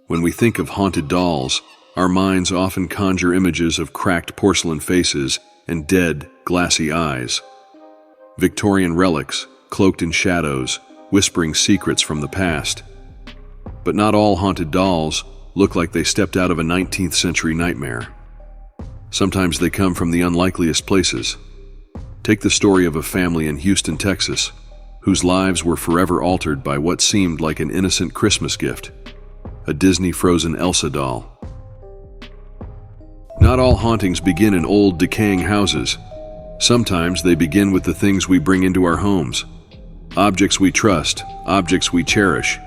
When we think of haunted dolls, our minds often conjure images of cracked porcelain faces and dead, glassy eyes. Victorian relics, cloaked in shadows, whispering secrets from the past. But not all haunted dolls look like they stepped out of a 19th century nightmare. Sometimes they come from the unlikeliest places. Take the story of a family in Houston, Texas, whose lives were forever altered by what seemed like an innocent Christmas gift: a Disney Frozen Elsa doll. Not all hauntings begin in old, decaying houses. Sometimes they begin with the things we bring into our homes. Objects we trust, objects we cherish.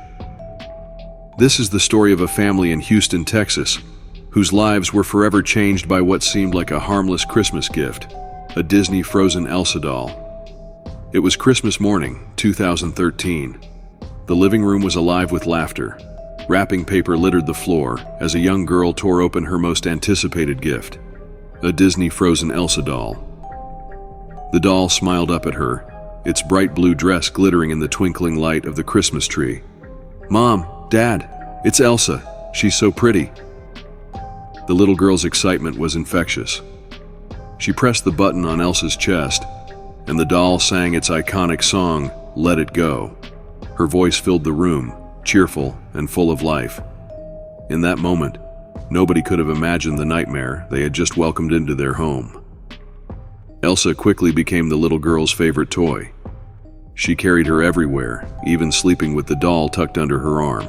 This is the story of a family in Houston, Texas, whose lives were forever changed by what seemed like a harmless Christmas gift: a Disney Frozen Elsa doll. It was Christmas morning, 2013. The living room was alive with laughter. Wrapping paper littered the floor as a young girl tore open her most anticipated gift: a Disney Frozen Elsa doll. The doll smiled up at her, its bright blue dress glittering in the twinkling light of the Christmas tree. "Mom, Dad, it's Elsa. She's so pretty." The little girl's excitement was infectious. She pressed the button on Elsa's chest, and the doll sang its iconic song, "Let It Go." Her voice filled the room, cheerful and full of life. In that moment, nobody could have imagined the nightmare they had just welcomed into their home. Elsa quickly became the little girl's favorite toy. She carried her everywhere, even sleeping with the doll tucked under her arm.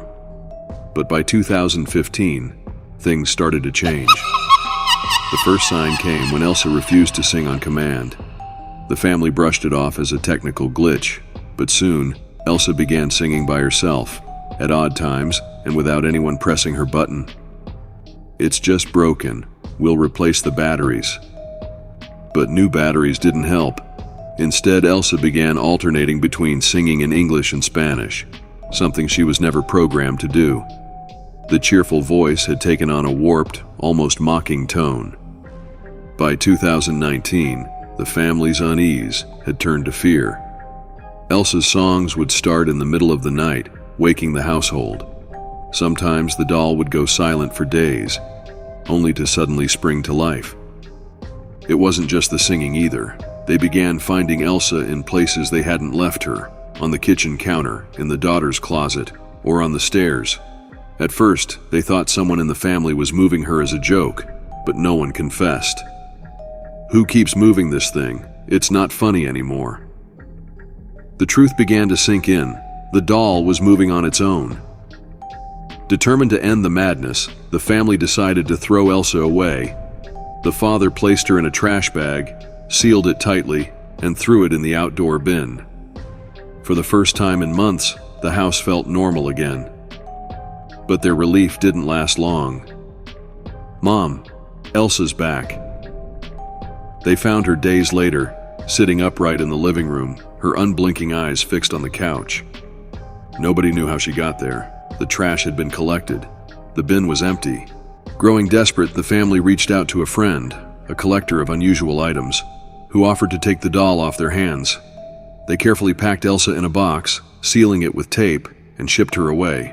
But by 2015, things started to change. The first sign came when Elsa refused to sing on command. The family brushed it off as a technical glitch, but soon, Elsa began singing by herself, at odd times and without anyone pressing her button. "It's just broken. We'll replace the batteries." But new batteries didn't help. Instead, Elsa began alternating between singing in English and Spanish, something she was never programmed to do. The cheerful voice had taken on a warped, almost mocking tone. By 2019, the family's unease had turned to fear. Elsa's songs would start in the middle of the night, waking the household. Sometimes the doll would go silent for days, only to suddenly spring to life. It wasn't just the singing either. They began finding Elsa in places they hadn't left her: on the kitchen counter, in the daughter's closet, or on the stairs. At first, they thought someone in the family was moving her as a joke, but no one confessed. "Who keeps moving this thing? It's not funny anymore." The truth began to sink in. The doll was moving on its own. Determined to end the madness, the family decided to throw Elsa away. The father placed her in a trash bag, sealed it tightly, and threw it in the outdoor bin. For the first time in months, the house felt normal again. But their relief didn't last long. "Mom, Elsa's back." They found her days later, sitting upright in the living room, her unblinking eyes fixed on the couch. Nobody knew how she got there. The trash had been collected. The bin was empty. Growing desperate, the family reached out to a friend, a collector of unusual items, who offered to take the doll off their hands. They carefully packed Elsa in a box, sealing it with tape, and shipped her away.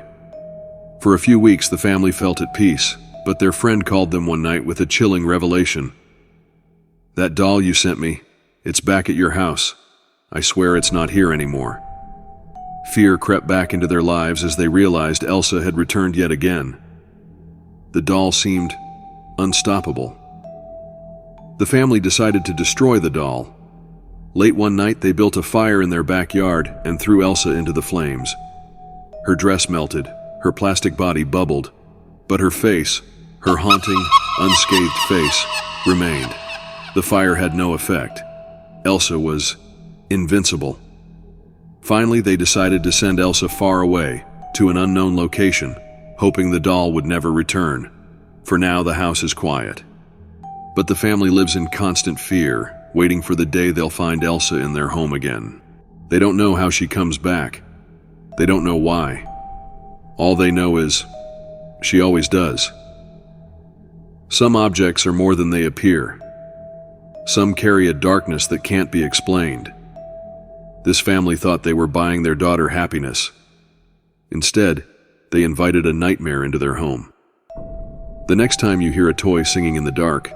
For a few weeks, the family felt at peace, but their friend called them one night with a chilling revelation. "That doll you sent me, it's back at your house. I swear it's not here anymore." Fear crept back into their lives as they realized Elsa had returned yet again. The doll seemed unstoppable. The family decided to destroy the doll. Late one night, they built a fire in their backyard and threw Elsa into the flames. Her dress melted, her plastic body bubbled, but her face, her haunting, unscathed face, remained. The fire had no effect. Elsa was invincible. Finally, they decided to send Elsa far away, to an unknown location, hoping the doll would never return. For now, the house is quiet. But the family lives in constant fear, waiting for the day they'll find Elsa in their home again. They don't know how she comes back. They don't know why. All they know is, she always does. Some objects are more than they appear. Some carry a darkness that can't be explained. This family thought they were buying their daughter happiness. Instead, they invited a nightmare into their home. The next time you hear a toy singing in the dark,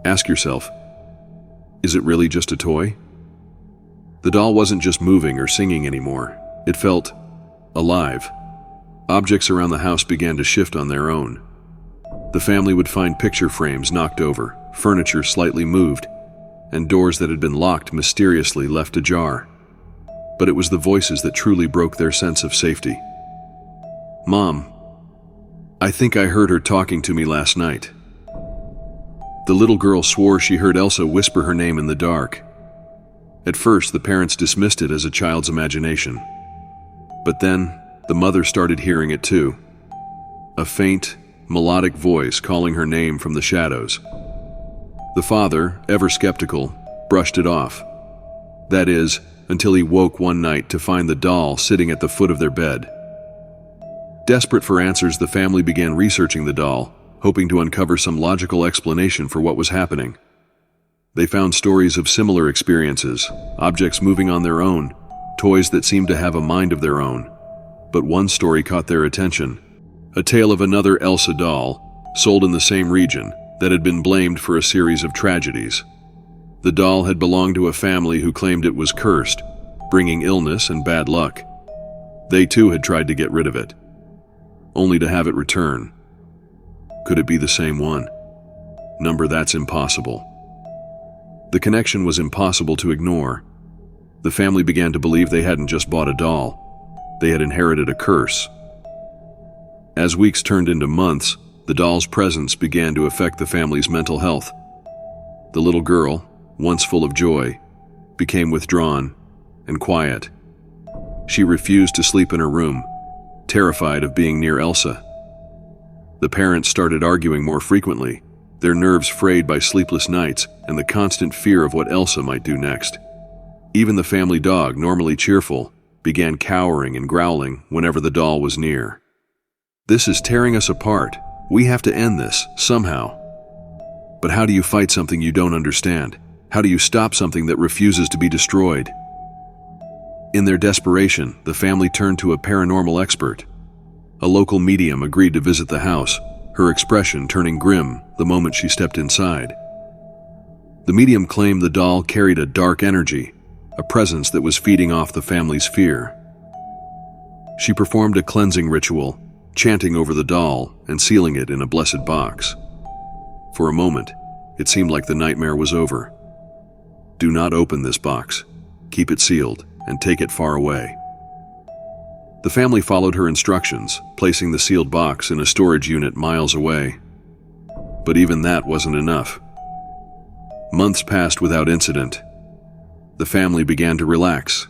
ask yourself, is it really just a toy? The doll wasn't just moving or singing anymore. It felt alive. Objects around the house began to shift on their own. The family would find picture frames knocked over, furniture slightly moved, and doors that had been locked mysteriously left ajar. But it was the voices that truly broke their sense of safety. "Mom, I think I heard her talking to me last night." The little girl swore she heard Elsa whisper her name in the dark. At first, the parents dismissed it as a child's imagination. But then, the mother started hearing it too. A faint, melodic voice calling her name from the shadows. The father, ever skeptical, brushed it off. That is, until he woke one night to find the doll sitting at the foot of their bed. Desperate for answers, the family began researching the doll, hoping to uncover some logical explanation for what was happening. They found stories of similar experiences, objects moving on their own, toys that seemed to have a mind of their own. But one story caught their attention. A tale of another Elsa doll, sold in the same region, that had been blamed for a series of tragedies. The doll had belonged to a family who claimed it was cursed, bringing illness and bad luck. They too had tried to get rid of it, only to have it return. Could it be the same one? Number, that's impossible. The connection was impossible to ignore. The family began to believe they hadn't just bought a doll, they had inherited a curse. As weeks turned into months, the doll's presence began to affect the family's mental health. The little girl, once full of joy, became withdrawn and quiet. She refused to sleep in her room, terrified of being near Elsa. The parents started arguing more frequently, their nerves frayed by sleepless nights and the constant fear of what Elsa might do next. Even the family dog, normally cheerful, began cowering and growling whenever the doll was near. "This is tearing us apart. We have to end this, somehow." But how do you fight something you don't understand? How do you stop something that refuses to be destroyed? In their desperation, the family turned to a paranormal expert. A local medium agreed to visit the house, her expression turning grim the moment she stepped inside. The medium claimed the doll carried a dark energy, a presence that was feeding off the family's fear. She performed a cleansing ritual, chanting over the doll and sealing it in a blessed box. For a moment, it seemed like the nightmare was over. "Do not open this box. Keep it sealed and take it far away." The family followed her instructions, placing the sealed box in a storage unit miles away. But even that wasn't enough. Months passed without incident. The family began to relax,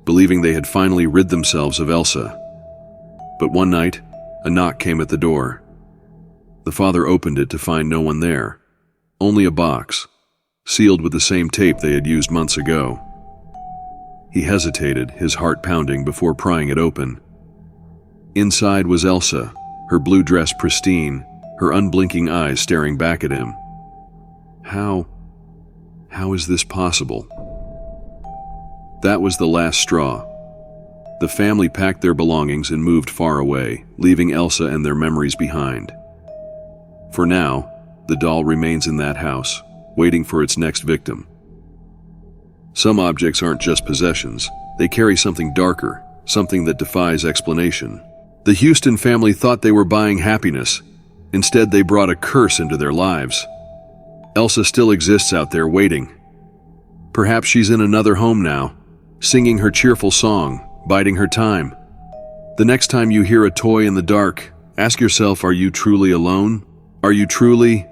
believing they had finally rid themselves of Elsa. But one night, a knock came at the door. The father opened it to find no one there, only a box, sealed with the same tape they had used months ago. He hesitated, his heart pounding, before prying it open. Inside was Elsa, her blue dress pristine, her unblinking eyes staring back at him. How is this possible? That was the last straw. The family packed their belongings and moved far away, leaving Elsa and their memories behind. For now, the doll remains in that house, waiting for its next victim. Some objects aren't just possessions. They carry something darker, something that defies explanation. The Houston family thought they were buying happiness. Instead, they brought a curse into their lives. Elsa still exists out there waiting. Perhaps she's in another home now, singing her cheerful song, biding her time. The next time you hear a toy in the dark, ask yourself, are you truly alone? Are you truly